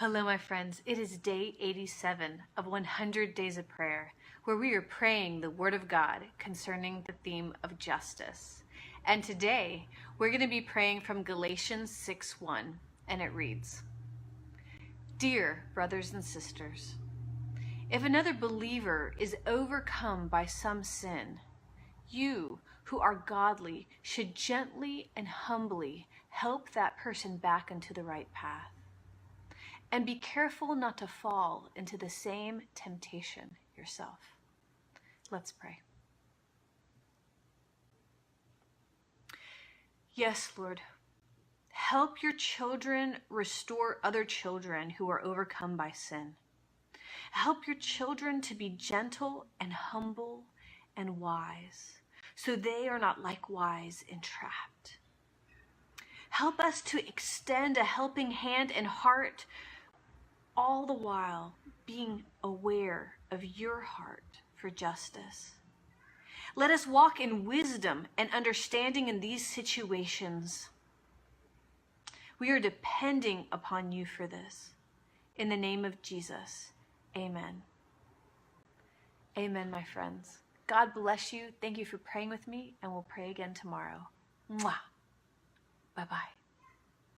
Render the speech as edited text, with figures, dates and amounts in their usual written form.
Hello, my friends. It is day 87 of 100 Days of Prayer, where we are praying the Word of God concerning the theme of justice. And today, we're going to be praying from Galatians 6:1, and it reads, Dear brothers and sisters, if another believer is overcome by some sin, you who are godly should gently and humbly help that person back into the right path. And be careful not to fall into the same temptation yourself. Let's pray. Yes, Lord, help your children restore other children who are overcome by sin. Help your children to be gentle and humble and wise, so they are not likewise entrapped. Help us to extend a helping hand and heart, all the while being aware of your heart for justice. Let us walk in wisdom and understanding in these situations. We are depending upon you for this. In the name of Jesus, amen. Amen, my friends. God bless you. Thank you for praying with me, and we'll pray again tomorrow. Mwah. Bye-bye.